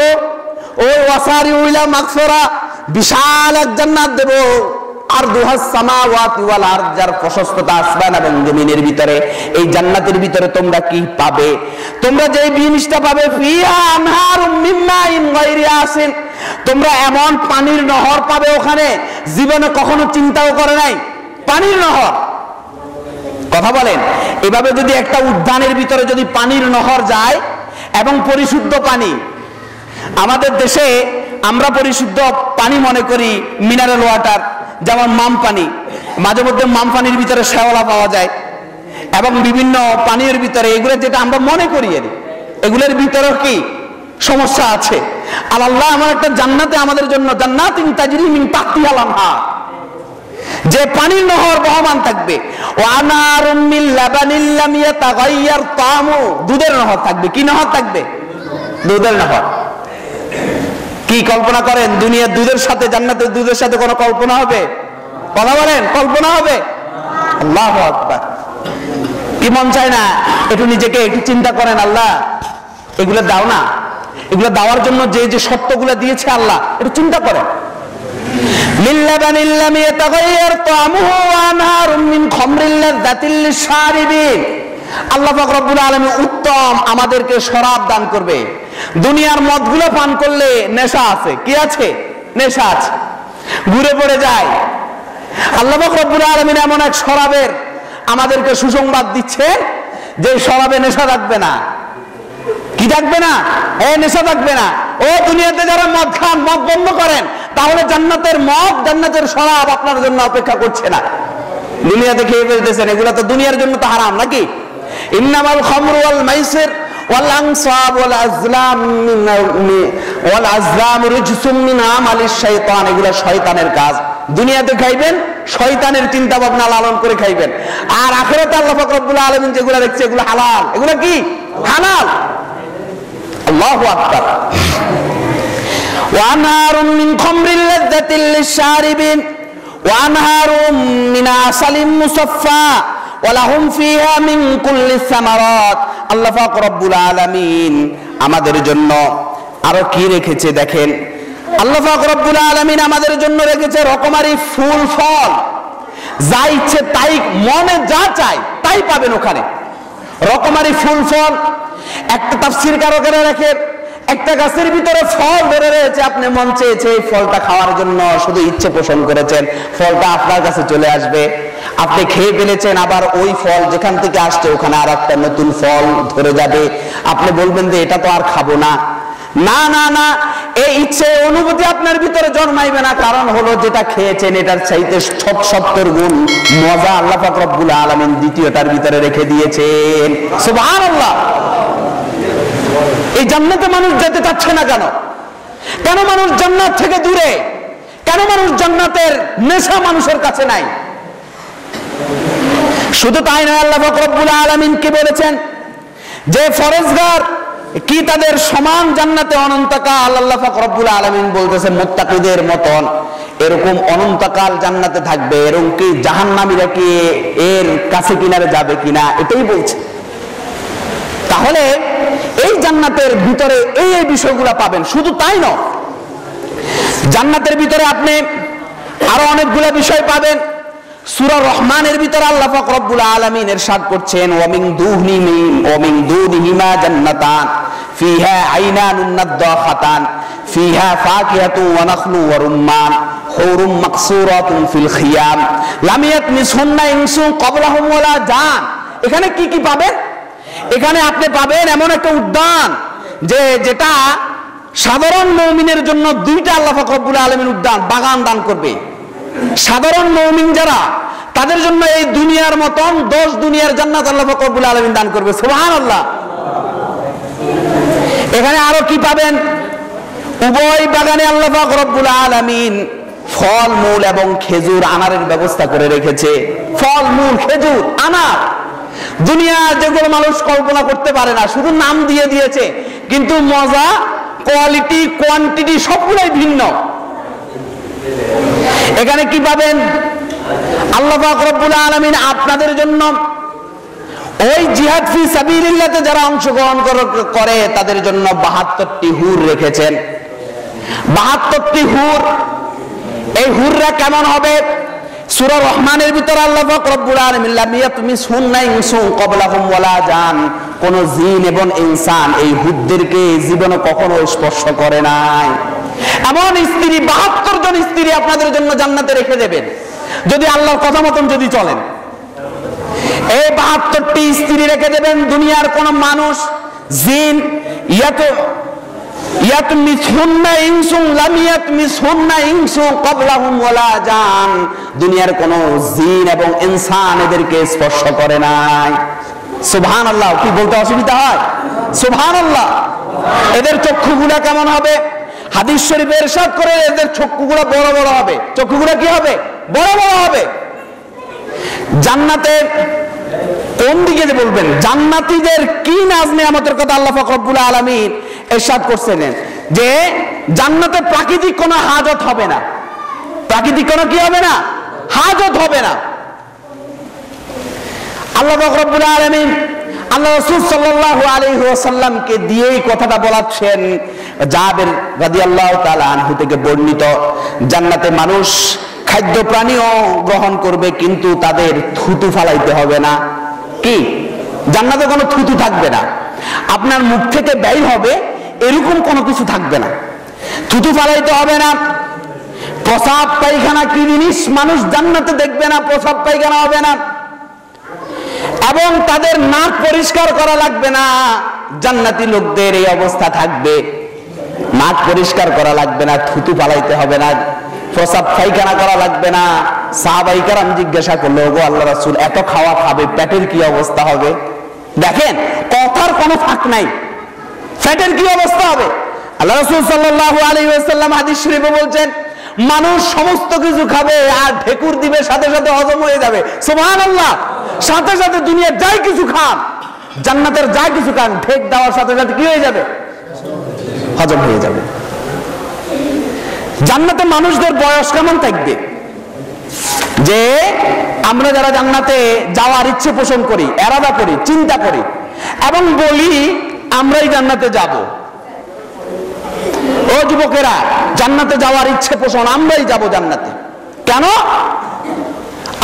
ও ওয়াসারিউ ইলা মাগফিরা, বিশাল এক জান্নাত দেব, আর দুহাস সামাওয়াতি ওয়াল আরদ, যার প্রশস্ততা আসমান এবং জমিনের ভিতরে। এই জান্নাতের ভিতরে তোমরা কি পাবে? তোমরা যে জিনিসটা পাবে, ফিহা আনহারুম মিন মাইন গায়রি আসিন, তোমরা এমন পানির নহর পাবে ওখানে জীবনে কখনো চিন্তাও করে নাই। পানির নহর, কথা বলেন। এভাবে যদি একটা উদ্যানের ভিতরে যদি পানির নহর যায় এবং পরিশুদ্ধ পানি, আমাদের দেশে আমরা পরিশুদ্ধ পানি মনে করি মিনারেল ওয়াটার, যেমন মাম পানি। মাঝে মধ্যে মাম পানির ভিতরে শ্যাওলা পাওয়া যায় এবং বিভিন্ন পানির ভিতরে, এগুলো যেটা আমরা মনে করি, এগুলোর ভিতরে কি সমস্যা আছে। আর আল্লাহ আমার একটা জান্নাতে আমাদের জন্য জান্নাতিন তাজরি মিন তাহতিহাল আনহার, যে পানির নহর বহমান থাকবে। ওয়া আনহারুম মিন লাবানিল লাম ইয়াতাগায়্যার তা'মু, দুধের নহর থাকবে। কি নহর থাকবে? দুধের নহর। কি কল্পনা করেন দুনিয়ার দুধের সাথে জান্নাতের দুধের সাথে কোনো কল্পনা হবে? কথা বলেন, কল্পনা হবে? আল্লাহু আকবার। কি মন চায় না একটু নিজেকে একটু চিন্তা করেন, আল্লাহ এগুলো দাও না, এগুলো দেওয়ার জন্য যে যে শর্তগুলো দিয়েছে আল্লাহ, একটু চিন্তা করেন। মিন লাবানিল লাম ইয়াতাগায়্যার তা'মুহু ওয়া আনহারুম মিন খামরিল লাযযাতিল লিশ-শারিবিন। আল্লাহ পাক রব্বুল আলামিন উত্তম আমাদেরকে শরাব দান করবে। দুনিয়ার মদগুলো পান করলে নেশা আছে, কি আছে? নেশা আছে, ঘুরে পড়ে যায়। আল্লাহ পাক রব্বুল আলামিন এমন এক শরাবের আমাদেরকে সুসংবাদ দিচ্ছে যে শরাবে নেশা থাকবে না। কি থাকবে না? নেশা থাকবে না। ও দুনিয়াতে যারা মদ খান, মদ বন্ধ করেন, তাহলে জান্নাতের মদ, জান্নাতের শরাব আপনার জন্য অপেক্ষা করছে না। দুনিয়াতে খেয়ে ফেলতেছেন, এগুলো তো দুনিয়ার জন্য তো হারাম নাকি? ইন্নামাল খামরু ওয়াল মাইসির ওয়াল আনসাব ওয়াল আজলাম রিজসুম মিন আমালিশ শাইতান, এগুলো শয়তানের কাজ। দুনিয়াতে খাইবেন, শয়তানের চিন্তা ভাবনা লালন করে খাইবেন। আর আখিরাতে আল্লাহ পাক রব্বুল আলামিন যেগুলো রেখেছে এগুলো হালাল। এগুলো কি? হালাল। আল্লাহু আকবার। ওয়া আনহারুম মিন খামরিল লাযযাতিল লিশ-শারিবিন ওয়া আনহারুম মিন আসালিম মুসাফফা ওয়া লাহুম ফিহা মিন কুল্লিস সামারাত। আল্লাহ পাক রব্বুল আলামিন আমাদের জন্য আরো কি রেখেছে দেখেন। আল্লাহ পাক রব্বুল আলামিন আমাদের জন্য রেখেছে রকমারি ফুল ফল, যা ইচ্ছে তাই, মনে যা চায় তাই পাবেন ওখানে। রকমারি ফুল ফল। একটা তাফসীর কারকেরা রাখেন একটা গাছের ভিতরে ফল ধরে রয়েছে, আপনি মন চেয়েছে এই ফলটা খাওয়ার জন্য, শুধু ইচ্ছে পোষণ করেছেন, ফলটা আপনার কাছে চলে আসবে, আপনি খেয়ে ফেলেছেন, আবার ওই ফল যেখান থেকে আসছে ওখানে আর একটা নতুন ফল ধরে যাবে, আপনি বলবেন যে এটা তো আর খাবো না। না না না, এই ইচ্ছে অনুভূতি আপনার ভিতরে জন্মাইবে না, কারণ হলো যেটা খেয়েছেন এটার চাইতে 70 গুণ মজা আল্লাহ পাক রব্বুল আলামিন দ্বিতীয়টার ভিতরে রেখে দিয়েছেন। সুবহানাল্লাহ। এই জান্নাতে মানুষ যেতে চাচ্ছে না কেন? কেন মানুষ জান্নাত থেকে দূরে? কেন মানুষ জান্নাতের নেশা মানুষের কাছে নাই? শুধু তাই নয়, আল্লাহ পাক রব্বুল আলামিন কি বলেছেন যে ফরজগার কি তাদের সমান জান্নাতে অনন্তকাল? আল্লাহ পাক রব্বুল আলামিন বলতেছেন মুত্তাকিদের মতন এরকম অনন্তকাল জান্নাতে থাকবে, এরকম কি জাহান্নামীরা কি এর কাছে কিনারে যাবে কিনা, এটাই বলছে। তাহলে এই জান্নাতের ভিতরে এই বিষয়গুলো পাবেন। শুধু তাই নয়, জান্নাতের ভিতরে আপনি আরো অনেকগুলো বিষয় পাবেন। সূরা রহমানের ভিতরে আল্লাহ পাক রব্বুল আলামিন ইরশাদ করছেন ওয়ামিন দুনিহিমা জান্নাতান ফিহা আইনানুন নাদ্দাখাতান ফিহা ফাকিহাতু ওয়া নাখলু ওয়া রুম্মান হুরুম মাকসুরাতুন ফিল খিয়াম লাম ইয়াতমিসহুন্না ইনসুন ক্বাবলাহুম ওয়ালা জান। এখানে কি কি পাবেন? এখানে আপনি পাবেন এমন একটা উদ্যান যেটা সাধারণ মুমিনের জন্য দুইটা আল্লাহ পাক রব্বুল আলামিন উদ্যান বাগান দান করবে। সাধারণ মুমিন যারা তাদের জন্য এই দুনিয়ার মতন 10 দুনিয়ার জান্নাত আল্লাহ পাক রব্বুল আলামিন দান করবে। সুবহানাল্লাহ। এখানে আরো কি পাবেন? উভয় বাগানে আল্লাহ পাক রব্বুল আলামিন ফল মূল এবং খেজুর আনারের ব্যবস্থা করে রেখেছে। ফল মূল খেজুর আনার, দুনিয়া যেগুলো মানুষ কল্পনা করতে পারে না, শুধু নাম দিয়ে দিয়েছে, কিন্তু মজা, কোয়ালিটি, কোয়ান্টিটি সবগুলাই ভিন্ন। এখানে কি পাবেন? আল্লাহ পাক রব্বুল আলামিন আপনাদের জন্য ওই জিহাদ ফি সাবিলিল্লাহতে যারা অংশগ্রহণ করে তাদের জন্য 72টি হুর রেখেছেন। 72টি হুর। এই হুররা কেমন হবে? সূরা রহমানের ভিতরে আল্লাহ পাক রব্বুল আলামিন লাম ইয়াতমিসহুন্না ইনসুন ক্বাবলাহুম ওয়ালা জান, কোন জিন এবং ইনসান এই হুরদেরকে জীবনে কখনো স্পর্শ করে নাই। এমন স্ত্রী 72 জন স্ত্রী আপনাদের জন্য জান্নাতে রেখে দেবেন যদি আল্লাহর কথা মতন যদি চলেন। এই 72টি স্ত্রী রেখে দেবেন। দুনিয়ার কোন মানুষ, জিন, ইয়াতমিসহুন্না ইনসুন লাম ইয়াতমিসহুন্না ইনসুন ক্বাবলাহুম ওয়ালা জান, দুনিয়ার কোন জিন এবং ইনসান এদেরকে স্পর্শ করে নাই। সুবহানাল্লাহ। কি বলতে অসুবিধা হয়? সুবহানাল্লাহ। এদের চক্ষুগুলা কেমন হবে? হাদিস শরীফে ইরশাদ করে এদের চক্ষুগুলো বড় বড় হবে। চক্ষুগুলো কি হবে? বড় বড় হবে। জান্নাতে কোন দিকে যে বলবেন, জান্নাতীদের কি নাজ নিয়ামতের কথা আল্লাহ পাক রব্বুল আলামিন ইরশাদ করছেন যে জান্নাতে প্রাকৃতিক কোনো হাজত হবে না। প্রাকৃতিক কোনো কি হবে না? হাজত হবে না। আল্লাহ পাক রব্বুল আলামিন আল্লাহ রাসূল সাল্লাল্লাহু আলাইহি ওয়াসাল্লামকে দিয়ে এই কথাটা বলাচ্ছেন। জাবের রাদিয়াল্লাহু তাআলা আনহু থেকে বর্ণিত, জান্নাতে মানুষ খাদ্য প্রাণীও গ্রহণ করবে কিন্তু তাদের থুতু ফালাইতে হবে না। কি? জান্নাতে কোনো থুতু থাকবে না। আপনার মুখ থেকে বের হবে এরকম কোনো কিছু থাকবে না। থুতু ফালাইতে হবে না। প্রসাব পায়খানা কি জিনিস মানুষ জান্নাতে দেখবে না, প্রসাব পায়খানা হবে না। এবং তাদের নাক পরিষ্কার করা লাগবে না। জান্নাতি লোকদের এই অবস্থা থাকবে, নাক পরিষ্কার করা লাগবে না, থুতু ফালাইতে হবে না, প্রসাব পায়খানা করা লাগবে না। সাহাবায়ে কেরাম জিজ্ঞাসা করলো, ওগো আল্লাহর রাসূল, এত খাওয়া খাবে, পেটের কি অবস্থা হবে? দেখেন, কথার কোনো ফাঁক নাই। পেটের কি অবস্থা হবে? আল্লাহ রাসূল সাল্লাল্লাহু আলাইহি ওয়াসাল্লাম হাদিস শরীফে বলছেন, মানুষ সমস্ত কিছু খাবে আর ঢেকুর দিবে, সাথে সাথে হজম হয়ে যাবে। সুবহানাল্লাহ। সাথে সাথে দুনিয়ার যাই কিছু খান, জান্নাতের যাই কিছু খান, ঢেক দেওয়ার সাথে সাথে কি হয়ে যাবে? হজম হয়ে যাবে। জান্নাতে মানুষদের বয়স কেমন থাকবে? যে আমরা যারা জান্নাতে যাওয়ার ইচ্ছে পোষণ করি, এরাদা করি, চিন্তা করি এবং বলি আমরাই জান্নাতে যাব। ও যুবকেরা, জান্নাতে যাওয়ার ইচ্ছে পোষণ, আমরাই যাব জান্নাতে। কেন?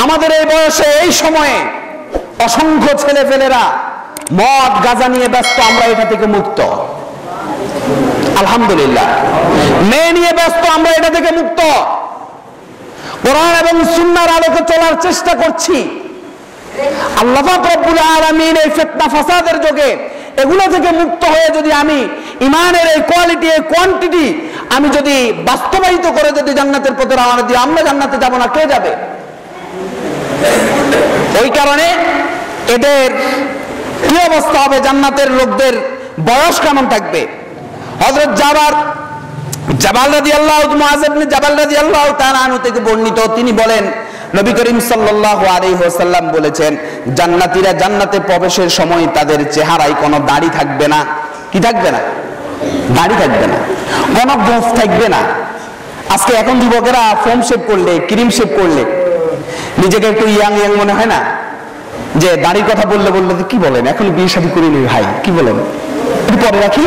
আমাদের এই বয়সে, এই সময়ে অসংখ্য ছেলে ফেলেরা মদ গাঁজা নিয়ে ব্যস্ত, আমরা এটা থেকে মুক্ত। আলহামদুলিল্লাহ, মেয়ে নিয়ে ব্যস্ত, আমরা এটা থেকে মুক্ত। কোরআন এবং সুন্নাহর আলোকে চলার চেষ্টা করছি। আল্লাহ পাক রব্বুল আলামিন এই ফিতনা ফাসাদের যুগে এগুলো থেকে মুক্ত হয়ে যদি আমি ঈমানের এই কোয়ালিটি, এই কোয়ান্টিটি আমি যদি বাস্তবায়িত করে যদি জান্নাতের পথে রওনা দিই, আমরা জান্নাতে যাব না, কে যাবে? ওই কারণে এদের কি অবস্থা হবে, জান্নাতের লোকদের বয়স কেমন থাকবে? হযরত জাবাল রাদিয়াল্লাহু মুআয ইবনে জাবাল রাদিয়াল্লাহু তাআলা আনহু থেকে বর্ণিত, তিনি বলেন নবী করিম সাল্লাল্লাহু আলাইহি ওয়াসাল্লাম বলেছেন, জান্নাতীরা জান্নাতে প্রবেশের সময় তাদের চেহারায় কোনো দাড়ি থাকবে না। কি থাকবে না? দাড়ি থাকবে না, কোনো গোঁফ থাকবে না। আজকে এখন যুবকেরা ফোম শেভ করলে, ক্রিম শেভ করলে নিজেকে একটু ইয়াং ইয়াং মনে হয় না? যে দাড়ির কথা বললে কি বলেন, এখন বিয়ে শাদী করিনি ভাই, কি বলেন, একটু পরে রাখি।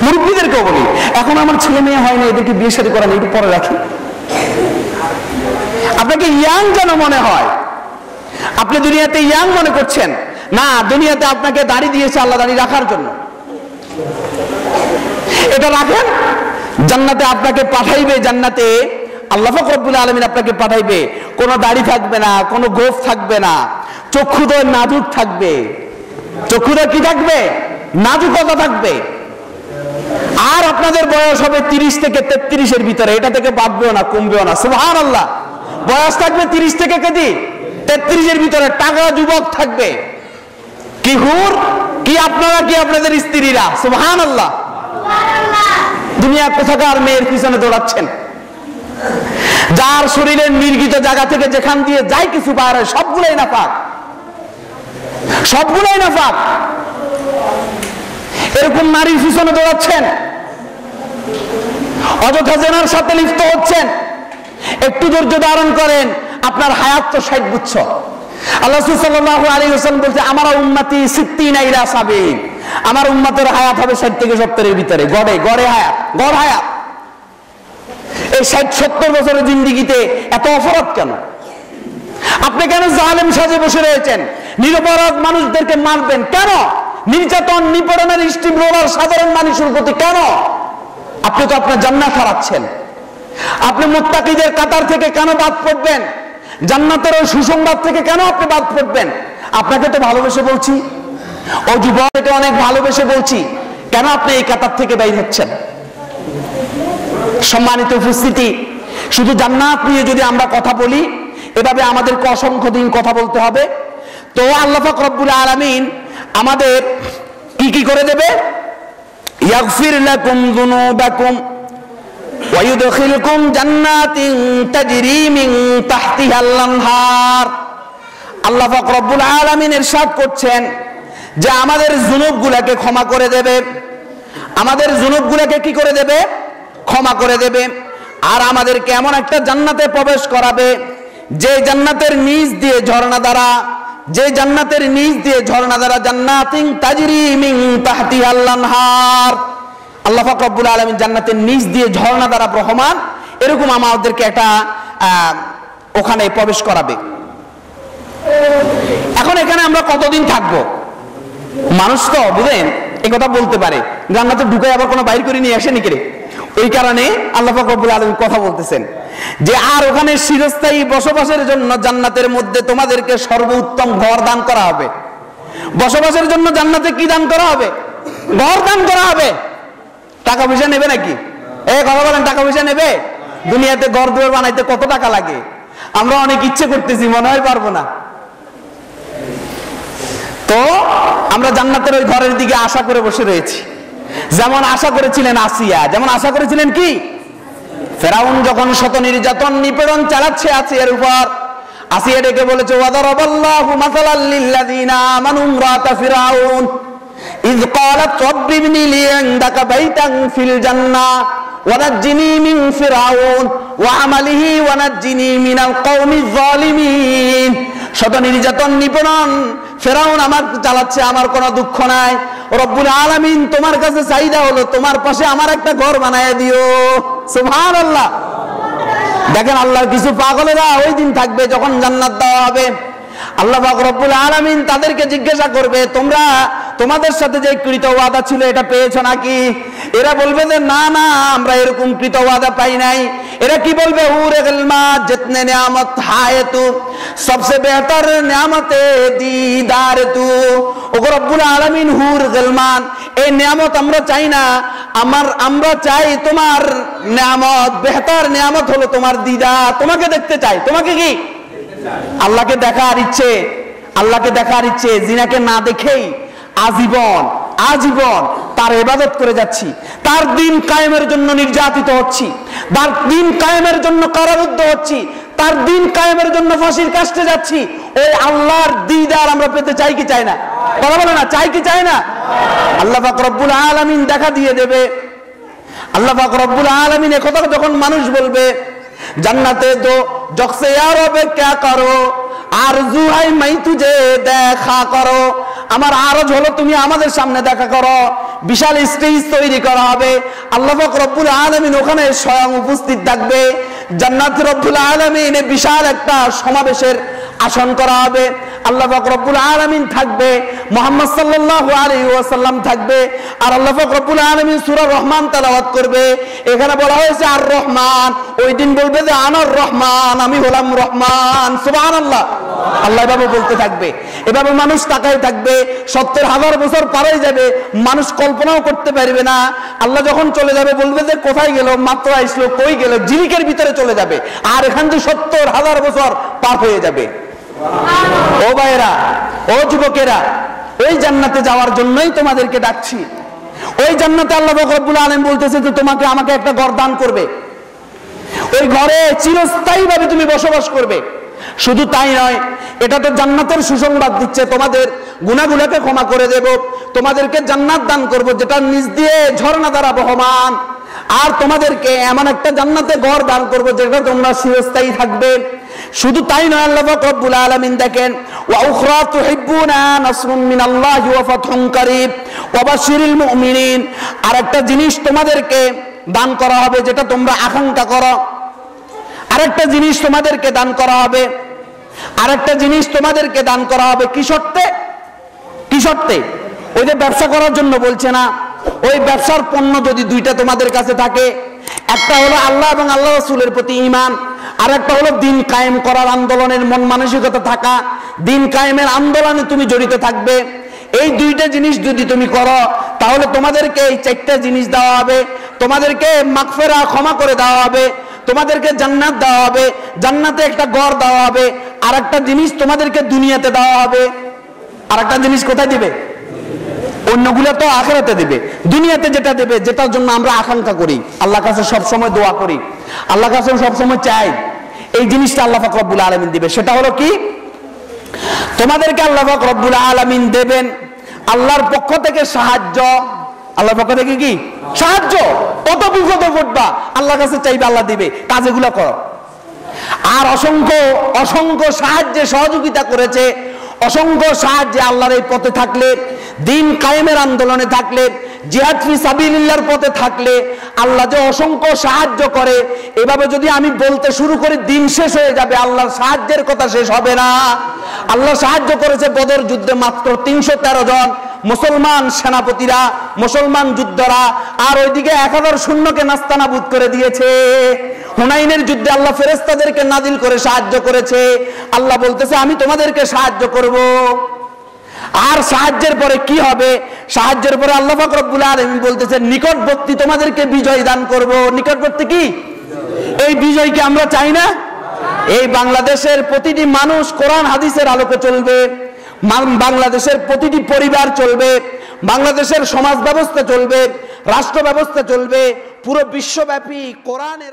মুরব্বীদেরকেও বলি, এখন আমার ছেলে মেয়ে হয় না, এদেরকে বিয়ে শাদী করা নেই, একটু পরে রাখি। আপনাকে ইয়াং যেন মনে হয়, আপনি দুনিয়াতে ইয়াং মনে করছেন না, দুনিয়াতে আপনাকে দাড়ি দিয়েছে আল্লাহ দাড়ি রাখার জন্য। এটা রাখেন, জান্নাতে আপনাকে পাঠাইবে, জান্নাতে আল্লাহ পাক রব্বুল আলামিন আপনাকে পাঠাইবে, কোনো দাড়ি থাকবে না, কোনো গোঁফ থাকবে না, চক্ষুদয় নাজুক থাকবে। চক্ষুদয় কি থাকবে? নাজুকতা থাকবে। আর আপনাদের বয়স হবে 30 থেকে 33 ভিতরে, এটা থেকে বাড়বেও না, কমবেও না। সুবহানাল্লাহ, বয়স থাকবে 30 থেকে 33 ভিতরে, টাকা যুবক থাকবে। কি হুর, কি আপনারা, কি আপনাদের স্ত্রীরা। সুবহানাল্লাহ, দুনিয়া কোথাকার মেয়ের পিছনে দৌড়াচ্ছেন, যার শরীরের নির্গিত জায়গা থেকে যেখান দিয়ে যাই কিছু বার হয় সবগুলোই নাপাক, সবগুলোই নাপাক। এরকম নারীর পিছনে দৌড়াচ্ছেন, অযথা জেনার সাথে লিপ্ত হচ্ছেন। একটু ধৈর্য ধারণ করেন, আপনার হায়াত তো 60 বছর। আল্লাহ সাল্লাল্লাহু আলাইহি ওয়াসাল্লাম বলছে, আমার উম্মতি 60 ইলা 70, আমার উম্মতের হায়াত হবে 60 থেকে 70 এর ভিতরে, গড়ে হায়াত, গড় হায়াত। এই 60-70 বছরের জিন্দেগিতে এত অপরাধ কেন? আপনি কেন জালেম সাজে বসে রয়েছেন? নিরপরাধ মানুষদেরকে মারবেন কেন? নির্যাতন, নিপীড়নের স্টিম রোলার সাধারণ মানুষের প্রতি কেন? আপনি তো আপনার জান্নাত হারাচ্ছেন। আপনি মুত্তাকিদের কাতার থেকে কেন বাদ পড়বেন? জান্নাতের ওই সুসংবাদ থেকে কেন আপনি বাদ পড়বেন? আপনাকে তো ভালোবেসে বলছি, ও যুবককে অনেক ভালোবেসে বলছি, কেন আপনি এই কাতার থেকে বাইর হচ্ছেন? সম্মানিত উপস্থিতি, শুধু জান্নাত নিয়ে যদি আমরা কথা বলি, এভাবে আমাদেরকে অসংখ্য দিন কথা বলতে হবে। তো আল্লাহ পাক রব্বুল আলামিন আমাদের কি কি করে দেবে? ইয়াগফির লাকুম যুনুবাকুম ওয়া ইউদখিলকুম জান্নাতিন তাজরি মিন তাহতিহাল আনহার। আল্লাহ পাক রব্বুল আলামিন ইরশাদ করছেন যে আমাদের যুনুবগুলোকে ক্ষমা করে দেবে, আমাদের যুনুবগুলোকে কি করে দেবে? ক্ষমা করে দেবে। আর আমাদেরকে এমন একটা জান্নাতে প্রবেশ করাবে, যে জান্নাতের নিচ দিয়ে ঝর্ণা দ্বারা, যে জান্নাতের নিচ দিয়ে ঝর্ণা দ্বারা, জান্নাতিন তাজরি মিন তাহতিহাল আনহার। আল্লাহ পাক রব্বুল আলামিন জান্নাতের নিচ দিয়ে ঝর্ণা দ্বারা বহমান, এরকম আমাদেরকে একটা ওখানে প্রবেশ করাবে। এখন এখানে আমরা কতদিন থাকবো? মানুষ তো বুঝেন এই কথা বলতে পারে, জান্নাতে ঢুকে আবার কোনো বাইর করে নিয়ে আসেনি কেরে। ওই কারণে আল্লাহ পাক রব্বুল আলামিন কথা বলতেছেন যে আর ওখানে চিরস্থায়ী বসবাসের জন্য জান্নাতের মধ্যে তোমাদেরকে সর্বোত্তম ঘর দান করা হবে। বসবাসের জন্য জান্নাতে কি দান করা হবে? ঘর দান করা হবে। টাকা পয়সা নেবে নাকি? কথা বলেন, টাকা পয়সা নেবে? দুনিয়াতে ঘর দুয়ার বানাইতে কত টাকা লাগে? আমরা অনেক ইচ্ছে করতেছি, মনে হয় পারবো না। তো আমরা জান্নাতের ওই ঘরের দিকে আশা করে বসে রয়েছি, যেমন আশা করেছিলেন আসিয়া, যেমন আশা করেছিলেন কি? ফেরাউন যখন শত নির্যাতন নিপীড়ন চালাচ্ছে আসিয়ার উপর, আসিয়া ডেকে বলেছে, ওয়াদারাবাল্লাহু মাসালাল লিল্লাযিনা আমানু ইমরাতা ফিরাউন ইয ক্বালাত রাব্বি ইবনি লি ইনদাকা বাইতান ফিল জান্নাহ ওয়া নাজ্জিনি মিন ফিরাউন ওয়া আমালিহি ওয়া নাজ্জিনি মিনাল কওমিজ যালিমিন। শত নির্যাতন নিপীড়ন ফেরাউন আমার চালাচ্ছে, আমার কোনো দুঃখ নাই। রব্বুল আলামিন তোমার কাছে চাইদা হলো তোমার পাশে আমার একটা ঘর বানায় দিও। সুবহানাল্লাহ। দেখেন, আল্লাহর কিছু পাগলেরা ওই দিন থাকবে যখন জান্নাত দেওয়া হবে। আল্লাহ পাক রব্বুল আলামিন তাদেরকে জিজ্ঞাসা করবে, তোমরা তোমাদের সাথে যে কৃত ওয়াদা ছিল এটা পেয়েছো নাকি? এরা বলবে যে না না, আমরা এরকম কৃত ওয়াদা পাই নাই। এরা কি বলবে? হুরে গিলমা জিতনে নিয়ামত হায় তু সবসে বেহতর নিয়ামতে দিদার তু। ওগো রব্বুল আলামিন, হুর গিলমান এই নিয়ামত আমরা চাই না, আমরা চাই তোমার নিয়ামত, বেহতর নিয়ামত হলো তোমার দিদার, তোমাকে দেখতে চাই। তোমাকে কি? আল্লাহকে দেখার ইচ্ছে, আল্লাহকে দেখার ইচ্ছে। জিনাকে না দেখেই আজীবন তার ইবাদত করে যাচ্ছি, তার দিন কায়েমের জন্য নির্যাতিত হচ্ছি, তার দিন কায়েমের জন্য কারারুদ্ধ হচ্ছি, তার দিন কায়েমের জন্য ফাঁসির কাস্টে যাচ্ছি। ওই আল্লাহর দিদার আমরা পেতে চাই কি চাই না? কথা বলে না, চাই কি চাই না? আল্লাহ পাক রব্বুল আলামিন দেখা দিয়ে দেবে। আল্লাহ পাক রব্বুল আলামিন এ কথা যখন মানুষ বলবে, জান্নাতে তো জকসে ইয়ারবে ক্যা করো আরজু হাই মাই তুজে দেখা করো। আমার আরজ হলো তুমি আমাদের সামনে দেখা করো। বিশাল স্টেজ তৈরি করা হবে, আল্লাহ পাক রব্বুল আলামিন ওখানে স্বয়ং উপস্থিত থাকবে। জান্নাত রব্বুল আলামিন বিশাল একটা সমাবেশের আসন করা হবে। আল্লাহ পাক রব্বুল আলামিন থাকবে, মুহাম্মদ সাল্লাল্লাহু আলাইহি ওয়াসাল্লাম থাকবে, আর আল্লাহ পাক রব্বুল আলামিন সূরা রহমান তেলাওয়াত করবে। এখানে বলা হয়েছে আর রহমান, ওই দিন বলবে যে আনার রহমান, আমি হলাম রহমান। সুবহানাল্লাহ। আল্লাহ এভাবে বলতে থাকবে, এভাবে মানুষ তাকায় থাকবে। 70,000 বছর পার হয়ে যাবে, মানুষ কল্পনাও করতে পারবে না। আল্লাহ যখন চলে যাবে বলবে যে কোথায় গেল, মাত্র আসলো, কই গেল? ঝিলিকের ভিতরে চলে যাবে, আর এখান থেকে 70,000 বছর পার হয়ে যাবে। ও ভাইরা, ও যুবকেরা, ওই জান্নাতে যাওয়ার জন্যই তোমাদেরকে ডাকছি। ওই জান্নাতে আল্লাহ রব্বুল আলামিন বলতেছে যে তোমাকে আমাকে একটা ঘর দান করবে, ওই ঘরে চিরস্থায়ী ভাবে তুমি বসবাস করবে। শুধু তাই নয়, এটা তো জান্নাতের সুসংবাদ দিচ্ছে, তোমাদের গুনাহগুলোকে ক্ষমা করে দেব, তোমাদেরকে জান্নাত দান করব যেটা নিচ দিয়ে ঝর্ণা দ্বারা বহমান, আর তোমাদেরকে এমন একটা জান্নাতে ঘর দান করব যেটা তোমরা চিরস্থায়ী থাকবে। শুধু তাই নয়, আল্লাহ রাব্বুল আলামিন দেখেন, ওয়া উখরা তুহিব্বুনা নাসরুম মিনাল্লাহি ওয়া ফাতহুন কারীব ওয়া বাশশিরিল মুমিনিন। আরেকটা জিনিস তোমাদেরকে দান করা হবে যেটা তোমরা আকাঙ্ক্ষা করো। আরেকটা জিনিস তোমাদেরকে দান করা হবে, আরেকটা জিনিস তোমাদেরকে দান করা হবে। কি শর্তে? কি শর্তে? ওই যে ব্যবসা করার জন্য বলছে না, ওই ব্যবসার পণ্য যদি দুইটা তোমাদের কাছে থাকে, একটা হলো আল্লাহ এবং আল্লাহ রাসূলের প্রতি ঈমান, আর একটা হলো দিন কায়েম করার আন্দোলনের মন মানসিকতা থাকা, দিন কায়েমের আন্দোলনে তুমি জড়িত থাকবে। এই দুইটা জিনিস যদি তুমি করো, তাহলে তোমাদেরকে এই চারটা জিনিস দেওয়া হবে। তোমাদেরকে মাগফিরা, ক্ষমা করে দেওয়া হবে, তোমাদেরকে জান্নাত দেওয়া হবে, জান্নাতে একটা ঘর দেওয়া হবে, আর একটা জিনিস তোমাদেরকে দুনিয়াতে দেওয়া হবে। আর একটা জিনিস কোথায় দিবে? অন্যগুলো তো আখিরাতে দিবে। দুনিয়াতে যেটা দেবে, যেটার জন্য আমরা আকাঙ্ক্ষা করি, আল্লাহর কাছে সবসময় দোয়া করি, আল্লাহর কাছে সবসময় চাই, এই জিনিসটা আল্লাহ পাক রব্বুল আলামিন দিবে। সেটা হলো কি? তোমাদেরকে আল্লাহ পাক রব্বুল আলামিন দেবেন আল্লাহর পক্ষ থেকে সাহায্য। আল্লাহর পক্ষ থেকে কি? সাহায্য। কত বিপদে পড়বা, আল্লাহর কাছে চাইবে, আল্লাহ দিবে, কাজগুলো করো। আর অসংখ্য অসংখ্য সাহায্যে সহযোগিতা করেছে, অসংখ্য সাহায্যে আল্লাহর এই পথে থাকলে, দিন কায়েমের আন্দোলনে থাকলে, জিহাদ ফি সাবিলিল্লাহর পথে থাকলে আল্লাহ যে অসংখ্য সাহায্য করে, এভাবে যদি আমি বলতে শুরু করি দিন শেষ হয়ে যাবে, আল্লাহর সাহায্যের কথা শেষ হবে না। আল্লাহ সাহায্য করেছে বদর যুদ্ধে মাত্র 313 জন মুসলমান সেনাপতিরা, মুসলমান যোদ্ধারা, আর ওইদিকে 1000 সৈন্যকে নাস্তানাবুদ করে দিয়েছে। হুনাইনের যুদ্ধে আল্লাহ ফেরেশতাদেরকে নাজিল করে সাহায্য করেছে। আল্লাহ বলতেছে আমি তোমাদেরকে সাহায্য করব। আর সাহায্যের পরে কি হবে? সাহায্যের পরে আল্লাহ পাক রব্বুল আলামিন বলতেছেন নিকটবর্তী তোমাদেরকে বিজয় দান করব। নিকটবর্তী কি? এই বিজয়কে আমরা চাই না? এই বাংলাদেশের প্রতিটি মানুষ কোরআন হাদিসের আলোকে চলবে, বাংলাদেশের প্রতিটি পরিবার চলবে, বাংলাদেশের সমাজ ব্যবস্থা চলবে, রাষ্ট্র ব্যবস্থা চলবে, পুরো বিশ্বব্যাপী কোরআনের